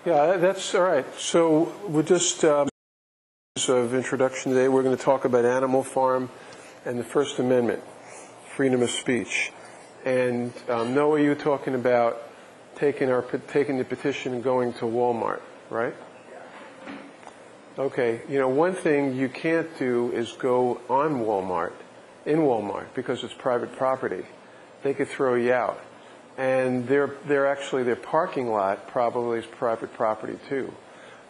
Yeah, that's all right. So we're just of introduction today. We're going to talk about Animal Farm and the First Amendment, freedom of speech. And Noah, you were talking about taking the petition and going to Walmart, right? Okay. You know, one thing you can't do is go on in Walmart, because it's private property. They could throw you out. And their parking lot probably is private property too.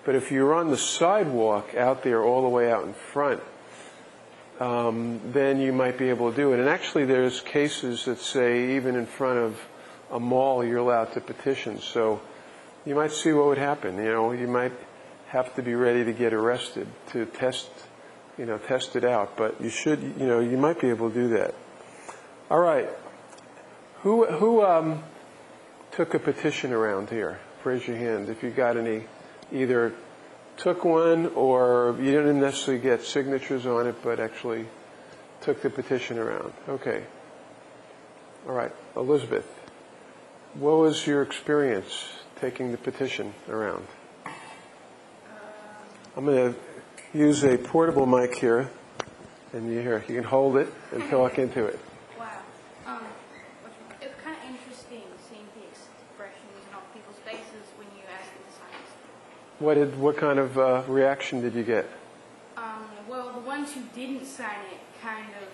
But if you're on the sidewalk out there all the way out in front, then you might be able to do it. And actually there's cases that say even in front of a mall you're allowed to petition. So you might see what would happen. You know, you might have to be ready to get arrested to test it out. But you might be able to do that. All right. Who took a petition around here? Raise your hand if you got any. Either took one or you didn't necessarily get signatures on it, but actually took the petition around. Okay. All right. Elizabeth, what was your experience taking the petition around? I'm going to use a portable mic here, and you can hold it and talk into it. What kind of reaction did you get? Well, the ones who didn't sign it kind of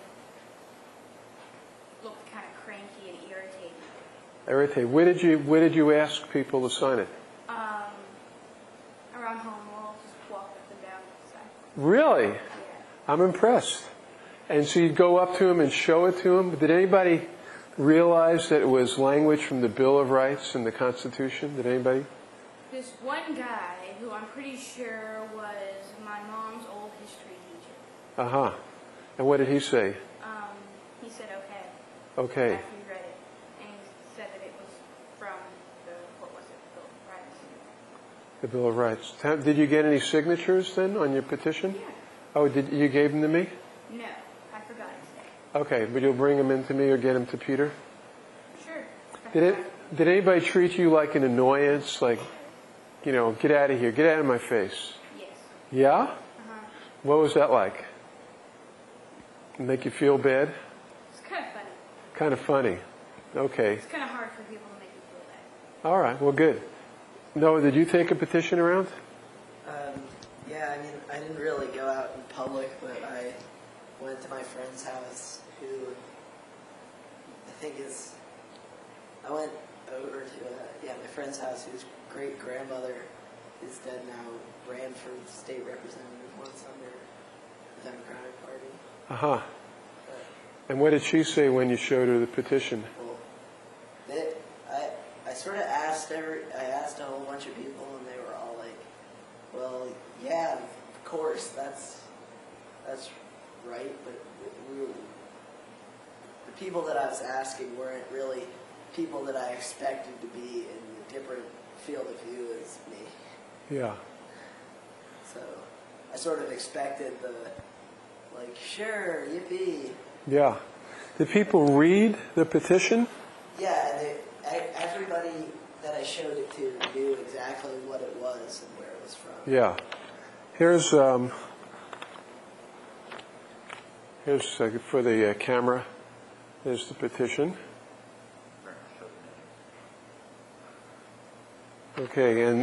looked kind of cranky and irritated. Irritated. Where did you ask people to sign it? Around home, we'll just walk up and down the side. Really? Yeah. I'm impressed. And so you'd go up to them and show it to them. Did anybody realize that it was language from the Bill of Rights and the Constitution? Did anybody? This one guy, who I'm pretty sure was my mom's old history teacher. Uh-huh. And what did he say? He said okay. Okay. After he read it. And he said that it was from the Bill of Rights. The Bill of Rights. Did you get any signatures then on your petition? Yeah. Oh, you gave them to me? No, I forgot to say. Okay, but you'll bring them in to me or get them to Peter? Sure. Did anybody treat you like an annoyance, like, get out of here, get out of my face? Yes. Yeah? Uh-huh. What was that like? Make you feel bad? It's kind of funny. Kind of funny. Okay. It's kind of hard for people to make you feel bad. All right, well, good. Noah, did you take a petition around? Yeah, I mean, I didn't really go out in public, but I went to my friend's house, who I went over to, my friend's house, whose great-grandmother is dead now, ran for state representative once under the Democratic Party. Uh-huh. And what did she say when you showed her the petition? Well, I sort of asked I asked a whole bunch of people, and they were all like, well, yeah, of course, that's right, but the people that I was asking weren't really people that I expected to be in a different field of view as me. Yeah. So I sort of expected sure, yippee. Yeah. Did people read the petition? Yeah, and everybody that I showed it to knew exactly what it was and where it was from. Yeah. Here's for the camera. There's the petition. Okay, and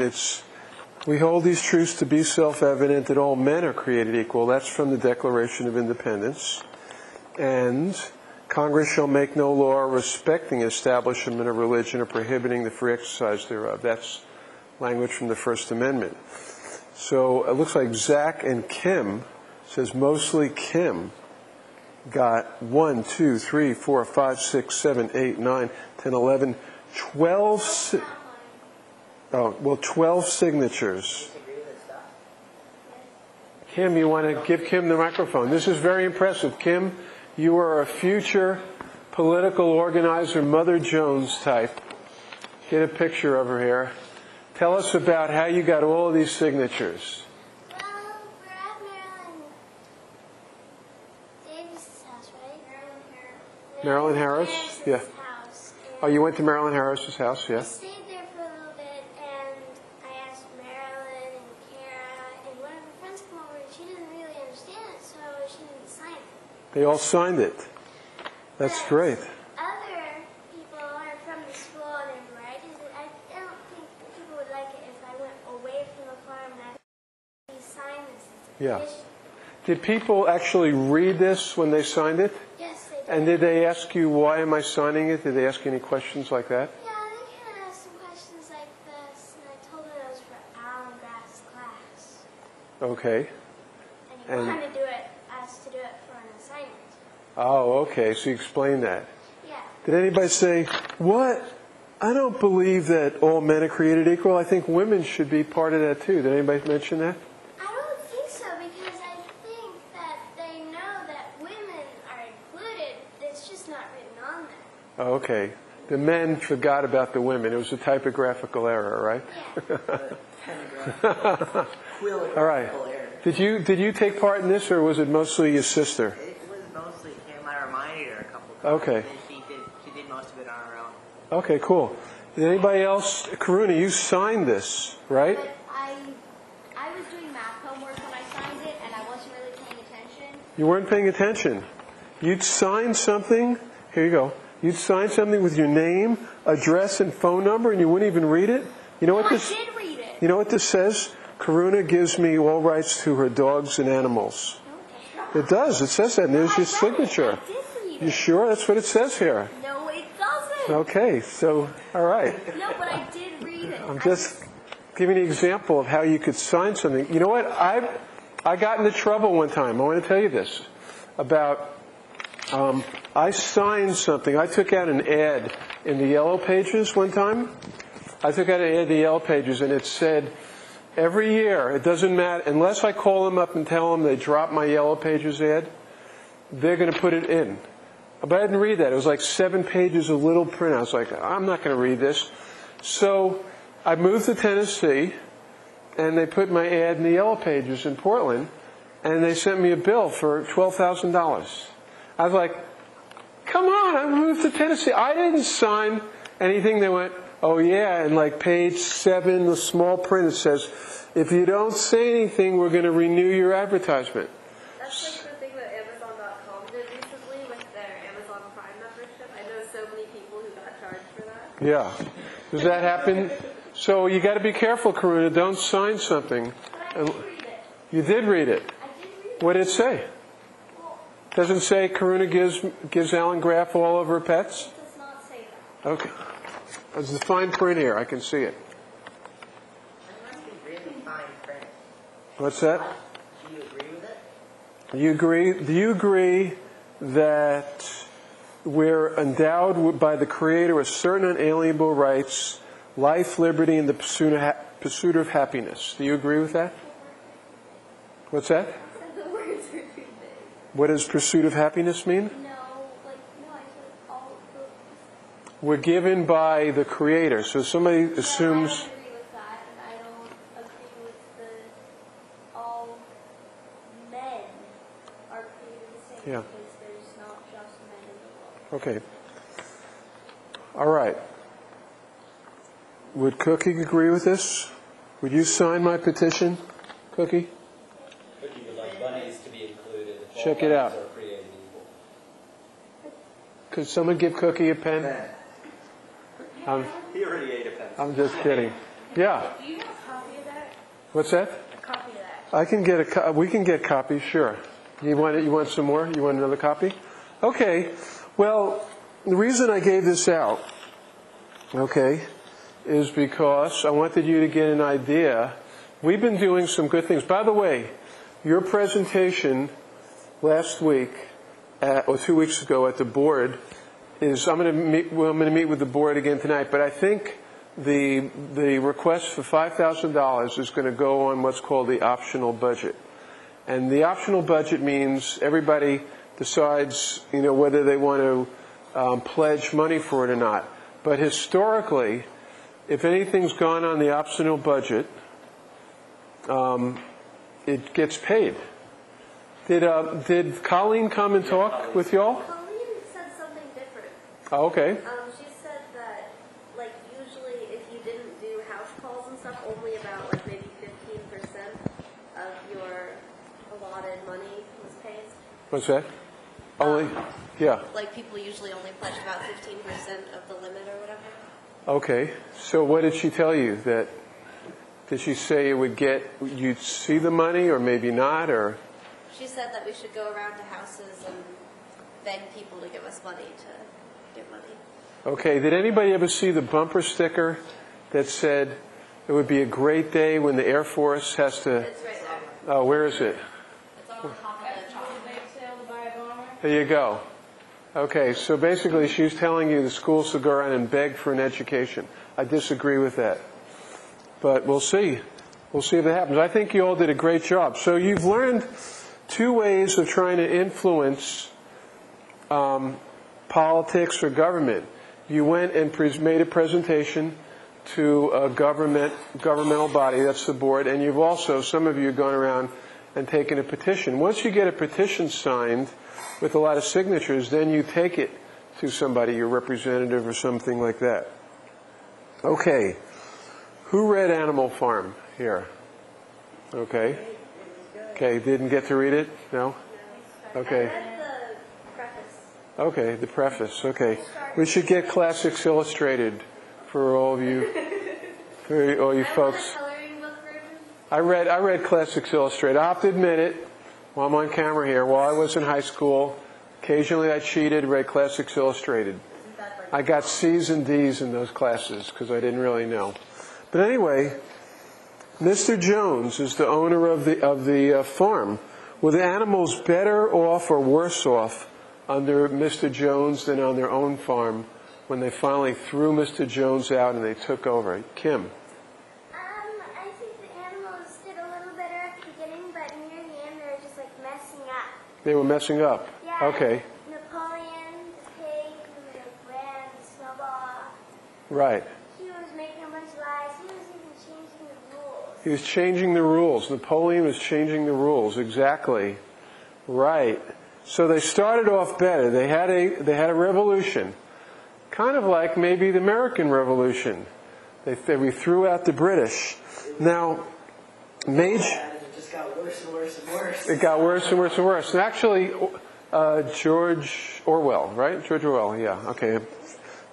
we hold these truths to be self-evident that all men are created equal. That's from the Declaration of Independence. And Congress shall make no law respecting establishment of religion or prohibiting the free exercise thereof. That's language from the First Amendment. So it looks like Zach and Kim, says mostly Kim, got 1, 2, 3, 4, 5, 6, 7, 8, 9, 10, 11, 12... 12 signatures. Kim, you want to give Kim the microphone? This is very impressive. Kim, you are a future political organizer, Mother Jones type. Get a picture of her here. Tell us about how you got all of these signatures. Well, we're at Marilyn Davis's house, right? Marilyn Harris? Yeah. House. Oh, you went to Marilyn Harris's house, yeah? I stayed there for a little bit, and I asked They all signed it. That's But great. Other people are from the school and right? I don't think people would like it if I went away from the farm and actually signed this as a Yeah. petition. Did people actually read this when they signed it? Yes, they did. And did they ask you, why am I signing it? Did they ask you any questions like that? Yeah, they kind of asked some questions like this, and I told them it was for Alan Graf's class. Okay. And he And- wanted to do it, asked to do it for an assignment. Oh, okay. So you explained that. Yeah. Did anybody say, what? I don't believe that all men are created equal. I think women should be part of that too. Did anybody mention that? I don't think so because I think that they know that women are included. It's just not written on there. Oh, okay. The men forgot about the women. It was a typographical error, right? Yeah. All right. Did you take part in this, or was it mostly your sister? It was mostly Kim. I reminded her a couple of times. Okay. And she did most of it on her own. Okay, cool. Did anybody else? Karuna, you signed this, right? But I was doing math homework when I signed it, and I wasn't really paying attention. You weren't paying attention. You'd sign something. Here you go. You'd sign something with your name, address, and phone number, and you wouldn't even read it. You know what I this? did read it. You know what this says? Karuna gives me all rights to her dogs and animals. It does. It says that. And there's your signature. I did read You it. sure? That's what it says here. No, it doesn't. Okay. So, all right. No, but I did read it. I'm just giving an example of how you could sign something. You know what? I got into trouble one time. I want to tell you this about. I signed something. I took out an ad in the Yellow Pages one time. I took out an ad in the Yellow Pages, and it said, every year, it doesn't matter, unless I call them up and tell them they dropped my Yellow Pages ad, they're going to put it in. But I didn't read that. It was like 7 pages of little print. I was like, I'm not going to read this. So I moved to Tennessee, and they put my ad in the Yellow Pages in Portland, and they sent me a bill for $12,000. I was like, come on, I moved to Tennessee. I didn't sign anything. They went, oh yeah, and like page 7, the small print, it says, if you don't say anything, we're going to renew your advertisement. That's like the thing that Amazon.com did recently with their Amazon Prime membership. I know so many people who got charged for that. Yeah. Does that happen? So you got to be careful, Karuna. Don't sign something. But I did read it. You did read it. I did read it. What did it say? Well, Doesn't say Karuna gives Alan Graf all of her pets? it does not say that. Okay. There's the fine print here. I can see it. It must be really fine print. What's that? Do you agree with it? Do you agree that we're endowed by the Creator with certain unalienable rights, life, liberty, and the pursuit of happiness? Do you agree with that? What's that? The words are too big. What does pursuit of happiness mean? No, I said all of the... We're given by the Creator. So somebody assumes... I don't agree with that, and I don't agree with the all men are created the same Yeah. because there's not just men in the world. Okay. All right. Would Cookie agree with this? Would you sign my petition, Cookie? Cookie would like bunnies to be included. If all Check it out. bunnies are created equal. Could someone give Cookie a pen? I'm He already ate a pencil. just kidding. Yeah. Do you have a copy of that? What's that? A copy of that. I can get we can get copies, sure. You want it? You want some more? You want another copy? Okay. Well, the reason I gave this out, okay, is because I wanted you to get an idea. We've been doing some good things. By the way, your presentation last week, or 2 weeks ago at the board, is I'm going to meet with the board again tonight. But I think the request for $5,000 is going to go on what's called the optional budget. And the optional budget means everybody decides, whether they want to pledge money for it or not. But historically, if anything's gone on the optional budget, it gets paid. Did Colleen come and talk with y'all? Colleen said something different. Oh, okay. She said that, usually if you didn't do house calls and stuff, only about, maybe 15% of your allotted money was paid. What's that? Only, yeah. Like people usually only pledge about 15% of the limit or whatever. Okay. So what did she tell you? Did she say it would get, you'd see the money or maybe not, or? She said that we should go around to houses and beg people to give us money to get money. Okay. Did anybody ever see the bumper sticker that said it would be a great day when the Air Force has to? It's right there. Oh, where is it? It's on top of the chocolate. There you go. Okay, so basically she's telling you the schools should go around and beg for an education. I disagree with that. But we'll see. We'll see if that happens. I think you all did a great job. So you've learned 2 ways of trying to influence politics or government. You went and made a presentation to a governmental body, that's the board, and you've also, some of you have gone around and taken a petition. Once you get a petition signed with a lot of signatures, then you take it to somebody, your representative or something like that. Okay. Who read Animal Farm here? Okay. Okay, didn't get to read it? No? Okay. I read the preface. Okay, the preface. Okay. We should get Classics Illustrated for all of you, for all you folks. Coloring book version. I read Classics Illustrated. I have to admit it, while I'm on camera here, while I was in high school, occasionally I cheated, read Classics Illustrated. I got C's and D's in those classes because I didn't really know. But anyway, Mr. Jones is the owner of the farm. Were the animals better off or worse off under Mr. Jones than on their own farm when they finally threw Mr. Jones out and they took over? Kim? I think the animals did a little better at the beginning, but near the end they were just like messing up. They were messing up? Yeah. Okay. Napoleon, the pig, who ran, Snowball. Right. He was making a bunch of lies. He was even changing the rules. He was changing the rules. Napoleon was changing the rules. Exactly. Right. So they started off better. They had a revolution. Kind of like maybe the American Revolution. We threw out the British. Now, It just got worse and worse and worse. It got worse and worse and worse. And actually, George Orwell, right? George Orwell, yeah, okay.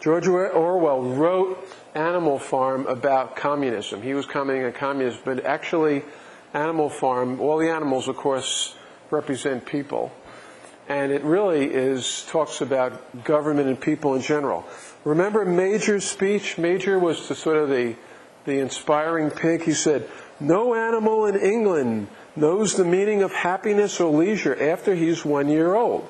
George Orwell wrote Animal Farm about communism. He was coming a communist, but actually, Animal Farm, all the animals, of course, represent people. And it really talks about government and people in general. Remember Major's speech? Major was the inspiring pig. He said, "No animal in England knows the meaning of happiness or leisure after he's 1 year old.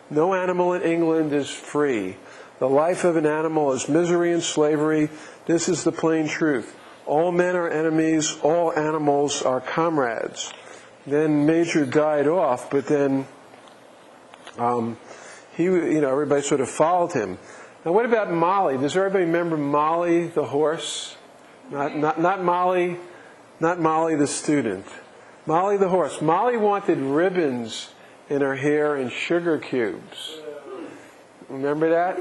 No animal in England is free. The life of an animal is misery and slavery. This is the plain truth. All men are enemies. All animals are comrades." Then Major died off, but then everybody sort of followed him. Now, what about Molly? Does everybody remember Molly the horse? Not Molly the student. Molly the horse. Molly wanted ribbons in her hair and sugar cubes. Remember that?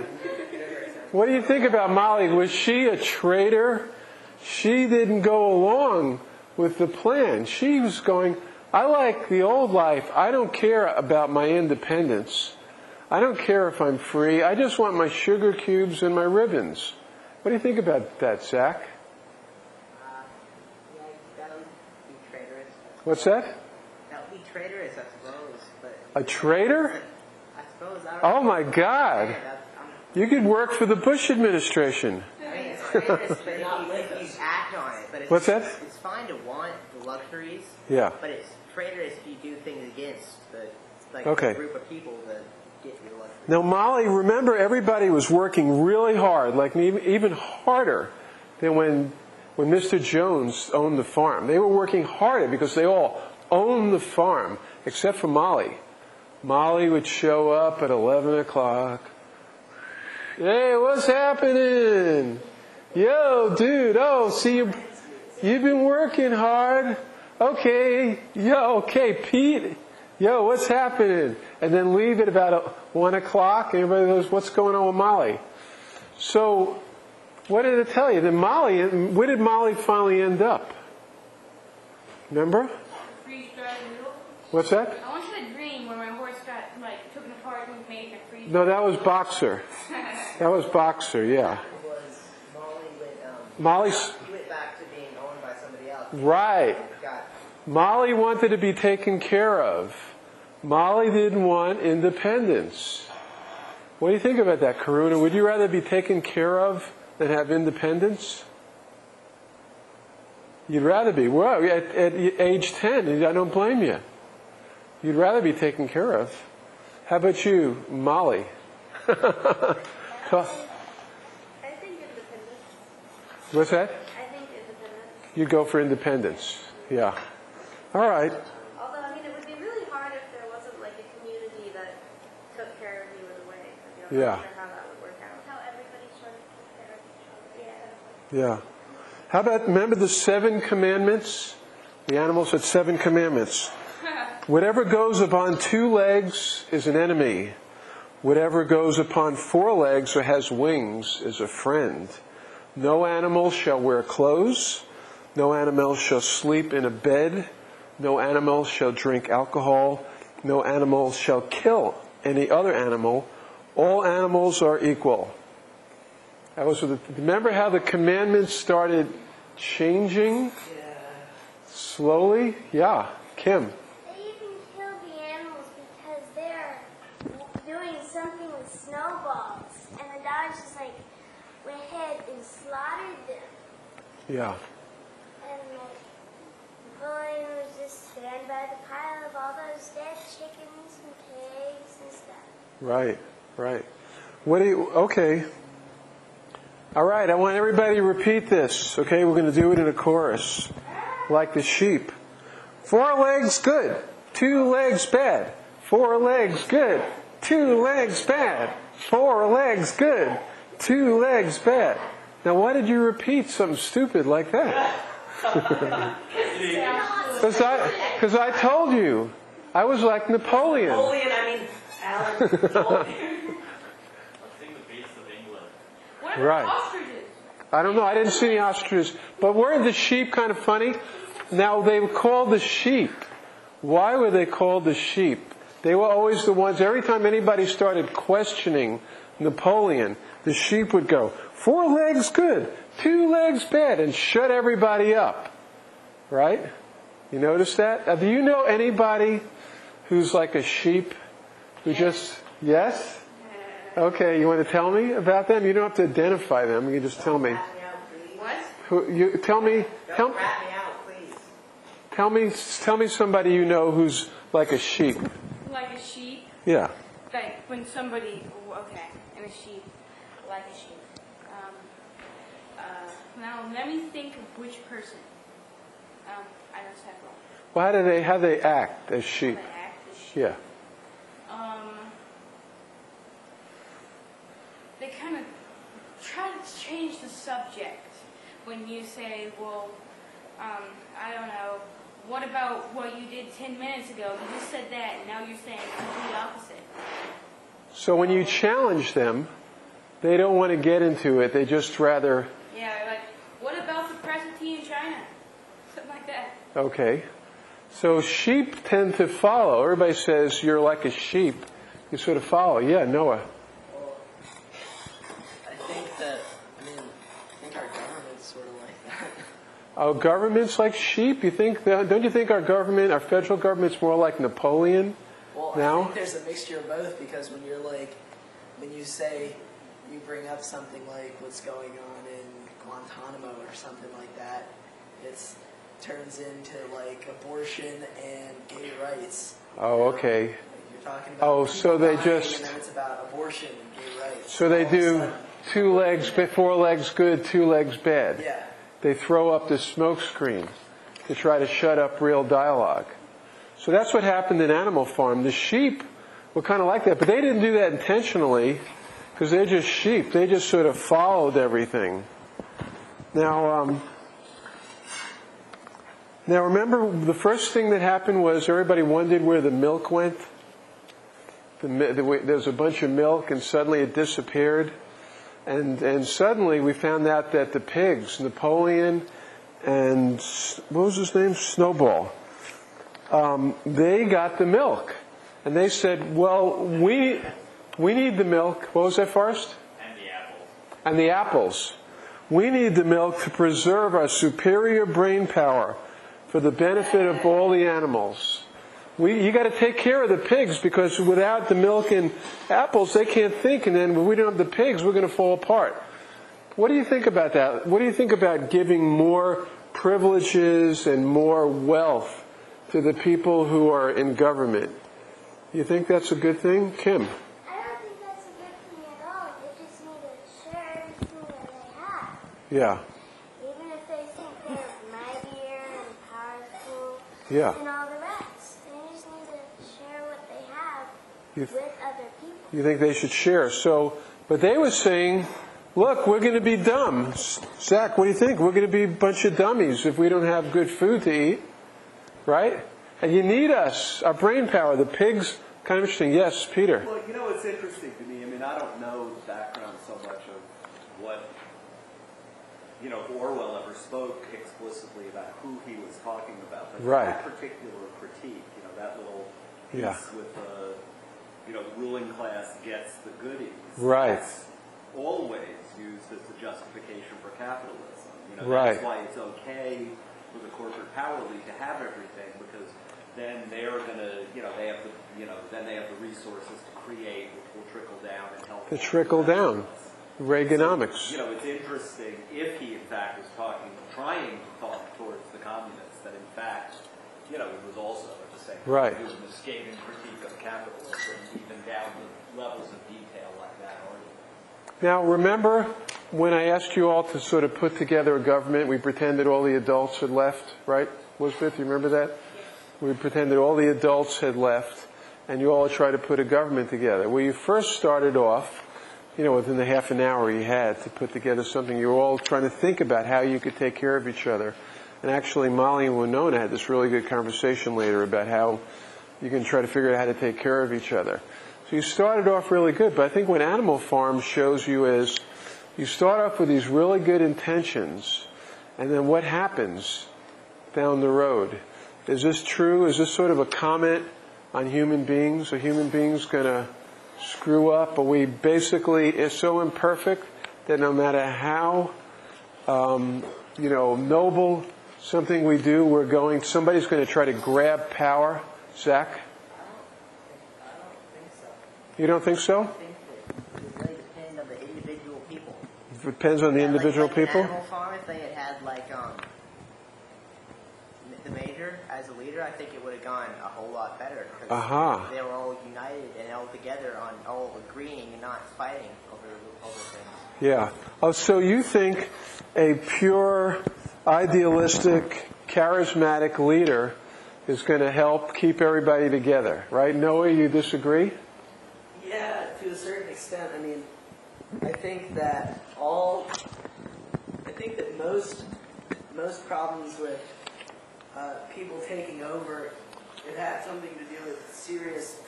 What do you think about Molly? Was she a traitor? She didn't go along with the plan. She was going, I like the old life. I don't care about my independence. I don't care if I'm free. I just want my sugar cubes and my ribbons. What do you think about that, Zach? Yeah, that would be traitorous. What's that? That would be traitorous, I suppose. But A traitor? I suppose I don't Oh my God. Yeah, You could work for the Bush administration. I mean, it's traitorous, but if you act on it. But it's, What's that? It's fine to want the luxuries. Yeah. But it's traitorous if you do things against the Okay. group of people that get you the luxuries. Now, Molly, remember everybody was working really hard, like even harder than when Mr. Jones owned the farm. They were working harder because they all owned the farm, except for Molly. Molly would show up at 11 o'clock. Hey, what's happening? Yo, dude, see you've been working hard. Okay, Pete. Yo, what's happening? And then leave at about 1 o'clock. Everybody knows what's going on with Molly. So, what did it tell you? Then where did Molly finally end up? Remember? Freeze dried noodle. What's that? I once had a dream where my horse got taken apart and No, that was Boxer. That was Boxer, yeah. Was Molly Molly's... went back to being owned by somebody else. Right. Got Molly wanted to be taken care of. Molly didn't want independence. What do you think about that, Karuna? Would you rather be taken care of than have independence? You'd rather be. Well, at age 10, I don't blame you. You'd rather be taken care of. How about you, Molly? I think independence. What's that? I think independence. You go for independence. Yeah. All right. Although, I mean, it would be really hard if there wasn't like a community that took care of you in a way. Like, you know, Yeah. I'm not sure how that would work out. How everybody sort of took care of each other. Yeah. How about, remember the 7 commandments? The animals had 7 commandments. Whatever goes upon 2 legs is an enemy. Whatever goes upon 4 legs or has wings is a friend. No animal shall wear clothes. No animal shall sleep in a bed. No animal shall drink alcohol. No animal shall kill any other animal. All animals are equal. That was remember how the commandments started changing slowly? Yeah. Kim. They even kill the animals because they're doing something with snowballs. And the dogs just like went ahead and slaughtered them. Yeah. And like Napoleon would just stand by the pile of all those dead chickens and pigs and stuff. Right. Right. What do you... Okay. All right. I want everybody to repeat this. Okay. We're going to do it in a chorus. Like the sheep. 4 legs, good. 2 legs, bad. 4 legs, good. 2 legs, bad. 4 legs, good. 2 legs, bad. Now, why did you repeat something stupid like that? Because I told you. I was like Napoleon. Napoleon, I mean, Alan. Let's sing the beasts of England. What Right. about ostriches? I don't know. I didn't see any ostriches. But weren't the sheep kind of funny? Now, they were called the sheep. Why were they called the sheep? They were always the ones, every time anybody started questioning Napoleon, the sheep would go, 4 legs good, 2 legs bad, and shut everybody up. Right? You notice that? Do you know anybody who's like a sheep? Who just, yes? Okay, you want to tell me about them? You don't have to identify them. You can just tell me. What? Who? You tell me. Don't rat me out, please. Tell me somebody you know who's like a sheep. Like a sheep? Yeah. Like when somebody, okay, and a sheep, like a sheep. Now let me think of which person. I know several. Well, how do they act as sheep? They act as sheep. Yeah. They kind of try to change the subject when you say, well, I don't know, what about what you did 10 minutes ago? You just said that, and now you're saying the complete opposite. So when you challenge them, they don't want to get into it. They just rather... Yeah, like, what about the present tea in China? Something like that. Okay. So sheep tend to follow. Everybody says you're like a sheep. You sort of follow. Yeah, Noah. Well, I think our government's sort of like that. Our government's like sheep? Don't you think our government, our federal government's more like Napoleon? Well, now? I think there's a mixture of both, because when you say, you bring up something like what's going on in Guantanamo or something like that, it turns into like abortion and gay rights. Oh, okay. Like you're talking about So they dying, just... and then it's about abortion and gay rights. So they All of a do sudden. 2 legs, 4 legs good, 2 legs bad. Yeah. They throw up the smoke screen to try to shut up real dialogue. So that's what happened in Animal Farm. The sheep were kind of like that, but they didn't do that intentionally because they're just sheep. They just sort of followed everything. Now remember the first thing that happened was everybody wondered where the milk went. There's a bunch of milk and suddenly it disappeared. And suddenly we found out that the pigs, Napoleon and, what was his name? Snowball. They got the milk. And they said, well, We need the milk. What was that, Forrest? And the apples. And the apples. We need the milk to preserve our superior brain power for the benefit of all the animals. You got to take care of the pigs, because without the milk and apples, they can't think, and then when we don't have the pigs, we're going to fall apart. What do you think about that? What do you think about giving more privileges and more wealth to the people who are in government? You think that's a good thing, Kim? I don't think that's a good thing at all. They just need to share everything that they have. Yeah. Even if they think they're mightier and powerful Yeah. and all the rest. They just need to share what they have You- with other people. You think they should share. So, but they were saying, look, we're going to be dumb. Zach, what do you think? We're going to be a bunch of dummies if we don't have good food to eat. Right? And you need us, our brain power. The pigs, kind of interesting. Yes, Peter. Well, you know, it's interesting to me. I mean, I don't know the background so much of what, you know, if Orwell ever spoke explicitly about who he was talking about. But Right. that particular critique, you know, that little piece Yeah. with the, you know, the ruling class gets the goodies. Right. That's always used as the justification for capitalism. You know, Right. that's why it's okay for the corporate power league to have everything, because then they're going to, you know, they have the, you know, then they have the resources to create, which will trickle down and help. To trickle down. Reaganomics. So, you know, it's interesting if he in fact was trying to talk towards the communists, that in fact, you know, it was also at the same time Right. doing a scathing critique of capitalism, even down to levels of detail like that argument. Now, remember when I asked you all to sort of put together a government, we pretended all the adults had left, right? Elizabeth, you remember that? We pretended all the adults had left, and you all tried to put a government together. Well, you first started off, you know, within the half an hour you had to put together something. You were all trying to think about how you could take care of each other. And actually, Molly and Winona had this really good conversation later about how you can try to figure out how to take care of each other. So you started off really good, but I think what Animal Farm shows you is you start off with these really good intentions, and then what happens down the road? Is this true? Is this sort of a comment on human beings? Are human beings going to screw up? Are we basically so imperfect that no matter how, you know, noble something we do, somebody's going to try to grab power? Zach? I don't think so. You don't think so? I think that it really depends on the individual people. It depends on the individual like people? An Animal Farm, if they had like the major as a leader, I think it would have gone a whole lot better. Because they were all united and all together on all agreeing and not fighting over things. Yeah. Oh, so you think a pure, idealistic, charismatic leader is going to help keep everybody together, right? Noah, you disagree? Yeah, to a certain extent. I mean, I think that most problems with people taking over, it had something to do with serious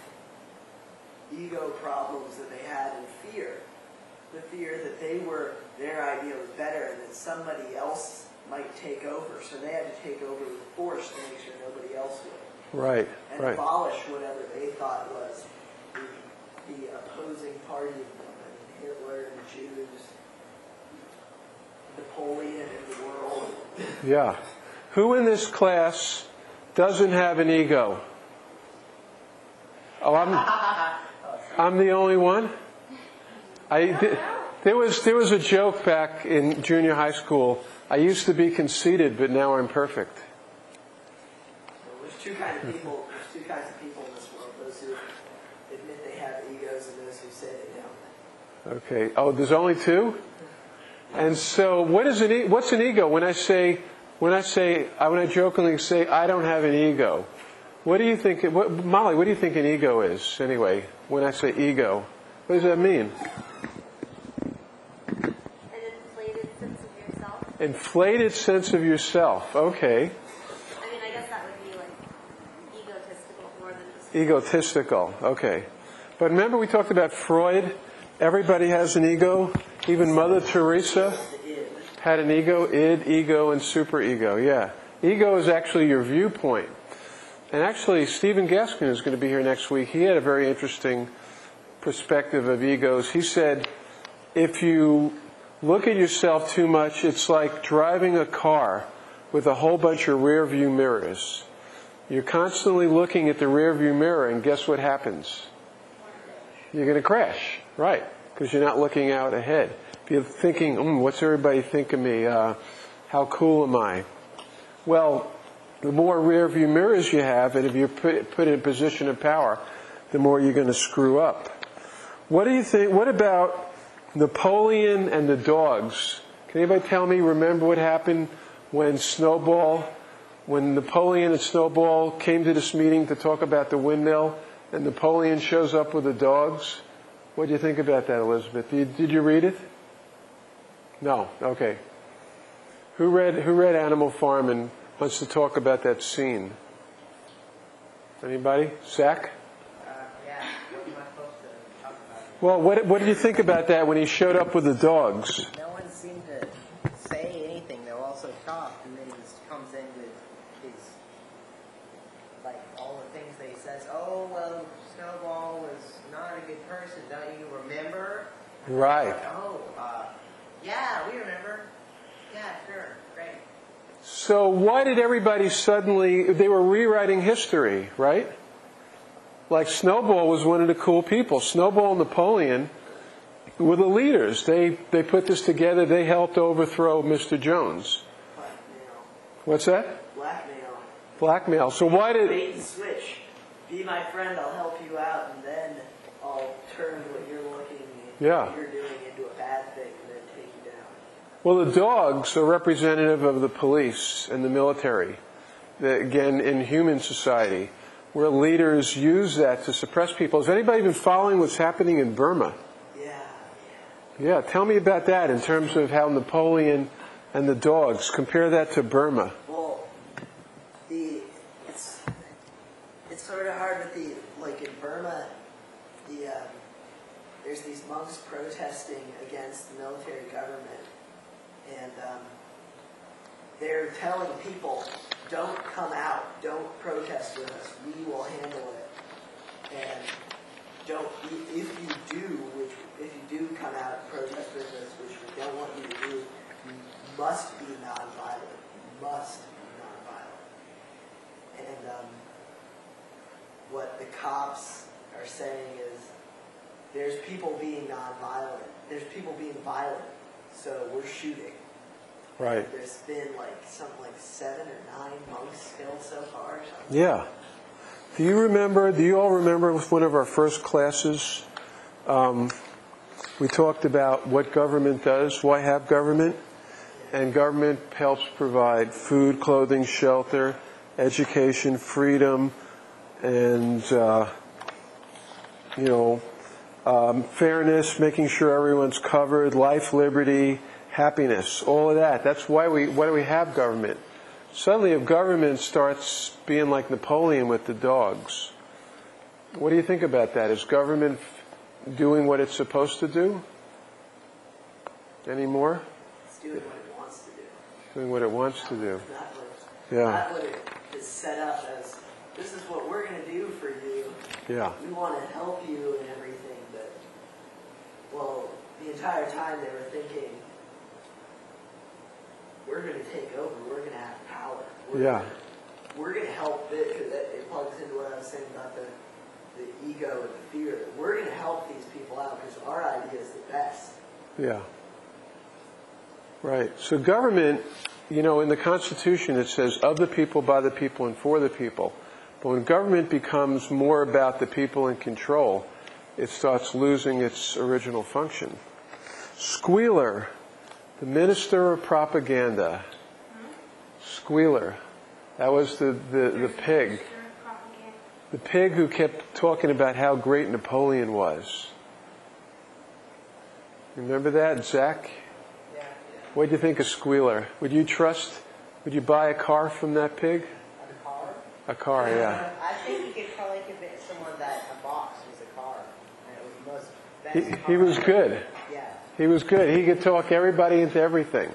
ego problems that they had and fear. The fear that their idea was better and that somebody else might take over. So they had to take over with force to make sure nobody else would. Right, And right. abolish whatever they thought was the opposing party of them. I mean, Hitler and the Jews, Napoleon and the world. Yeah. Who in this class doesn't have an ego? Oh, I'm the only one? There was a joke back in junior high school. I used to be conceited, but now I'm perfect. Well, there's two kinds of people in this world: those who admit they have egos and those who say they don't. Okay. Oh, there's only two? And so, what's an ego? When I jokingly say I don't have an ego, what do you think? Molly, what do you think an ego is? Anyway, when I say ego, what does that mean? An inflated sense of yourself. Inflated sense of yourself. Okay. I mean, I guess that would be like egotistical more than just... Egotistical. Okay. But remember we talked about Freud? Everybody has an ego. Even Mother Teresa had an ego. Id, ego, and superego. Yeah. Ego is actually your viewpoint. And actually, Stephen Gaskin is going to be here next week. He had a very interesting perspective of egos. He said, if you look at yourself too much, it's like driving a car with a whole bunch of rear view mirrors. You're constantly looking at the rear view mirror, and guess what happens? You're going to crash, right? Because you're not looking out ahead. If you're thinking, what's everybody think of me? How cool am I? Well, the more rear view mirrors you have, and if you're put in a position of power, the more you're going to screw up. What do you think? What about Napoleon and the dogs? Can anybody tell me, remember what happened when Napoleon and Snowball came to this meeting to talk about the windmill, and Napoleon shows up with the dogs? What do you think about that, Elizabeth? Did you read it? No? Okay. Who read Animal Farm and wants to talk about that scene? Anybody? Zach? Yeah. What am I supposed to talk about? Well, what did you think about that when he showed up with the dogs? No one seemed to say anything. They were all so shocked, and then he just comes in with his, like, all the things that he says. Oh, well, Snowball was not a good person, don't you remember? Right. Yeah, we remember. Yeah, sure, great. So why did everybody suddenly, they were rewriting history, right? Like Snowball was one of the cool people. Snowball and Napoleon were the leaders. They put this together. They helped overthrow Mr. Jones. Blackmail. What's that? Blackmail. Blackmail. So why did... Bait and switch. Be my friend, I'll help you out, and then I'll turn what you're you're doing into a bad thing and then take you down. Well, the dogs are representative of the police and the military. Again, in human society, where leaders use that to suppress people. Has anybody been following what's happening in Burma? Yeah, tell me about that in terms of how Napoleon and the dogs. Compare that to Burma. Well, it's sort of hard with in Burma, there's these monks protesting against the military government, and they're telling people, don't come out, don't protest with us, we will handle it. And if you do come out and protest with us, which we don't want you to do, you must be nonviolent. You must be nonviolent. And what the cops are saying is, there's people being nonviolent. There's people being violent, so we're shooting. Right. And there's been something like 7 or 9 monks killed so far. Or something. Yeah. Do you all remember with one of our first classes, we talked about what government does, why have government? And government helps provide food, clothing, shelter, education, freedom, and, fairness, making sure everyone's covered, life, liberty, happiness, all of that. That's why do we have government? Suddenly, if government starts being like Napoleon with the dogs, what do you think about that? Is government doing what it's supposed to do? Any more? It's doing what it wants to do. Doing what it wants to do. Not what it is set up as, this is what we're going to do for you. Yeah. We want to help you and everything, but, the entire time they were thinking, we're going to take over, we're going to have power. We're going to help this, because it plugs into what I was saying about the ego and the fear. We're going to help these people out because our idea is the best. Yeah. Right. So government, in the Constitution it says of the people, by the people, and for the people. But when government becomes more about the people in control, it starts losing its original function. Squealer, the minister of propaganda. Squealer. That was the pig. The pig who kept talking about how great Napoleon was. Remember that, Zach? Yeah. What do you think of Squealer? Would you buy a car from that pig? A car? A car, yeah. I think you could probably convince someone that a box was a car. And it was the most best He was good. Yeah. He was good. He could talk everybody into everything.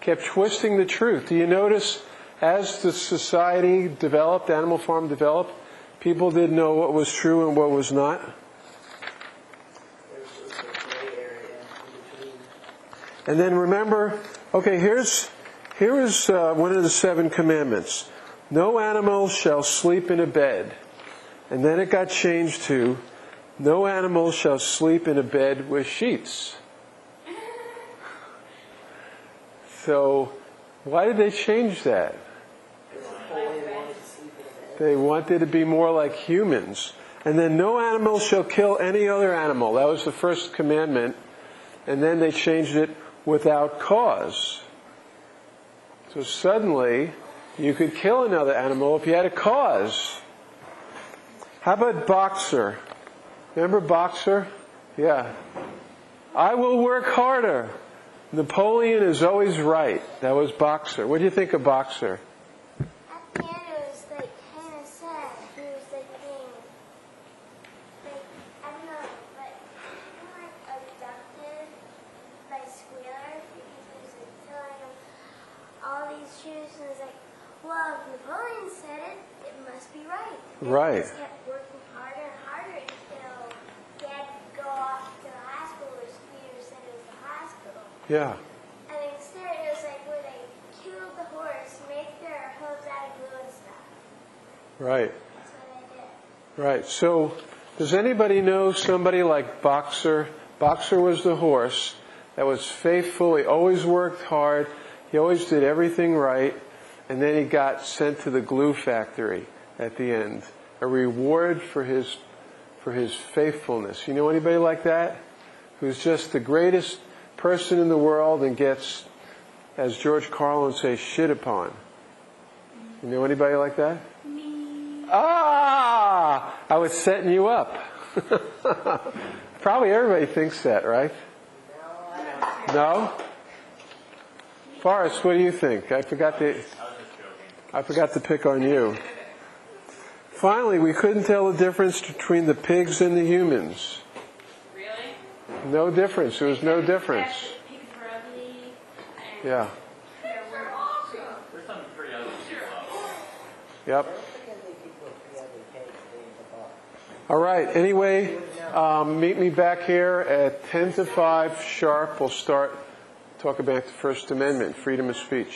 Kept twisting the truth. Do you notice as the society developed, Animal Farm developed, people didn't know what was true and what was not? And then remember, okay, here is one of the 7 commandments. No animal shall sleep in a bed. And then it got changed to, no animal shall sleep in a bed with sheets. So, why did they change that? They wanted to be more like humans. And then no animal shall kill any other animal. That was the first commandment. And then they changed it without cause. So suddenly, you could kill another animal if you had a cause. How about Boxer? Remember Boxer? Yeah. I will work harder. Napoleon is always right. That was Boxer. What do you think of Boxer? At the end, it was like kind of sad. He was like being, like, I don't know, but kind of like abducted by Squealer because he was like telling him all these truths, and it's like, well, if Napoleon said it, it must be right. And Right. he just kept working harder and harder until he had to go off to the hospital where Squealer said it was the hospital. Yeah. And instead, it was like where they killed the horse, make their hooves out of glue and stuff. Right. That's what they did. Right. So, does anybody know somebody like Boxer? Boxer was the horse that was faithful. He always worked hard. He always did everything right. And then he got sent to the glue factory at the end. A reward for his faithfulness. You know anybody like that? Who's just the greatest person in the world and gets, as George Carlin would say, shit upon. You know anybody like that? Me. Ah! I was setting you up. Probably everybody thinks that, right? No? Forrest, what do you think? I forgot to pick on you. Finally, we couldn't tell the difference between the pigs and the humans. Really? No difference. There was no difference. Pigs were ugly. And Yeah. there were also. There's some pretty ugly people. Yep. Don't forget the people with the other pigs in the box. All right. Anyway, meet me back here at 10 to 5 sharp. We'll talk about the First Amendment, freedom of speech.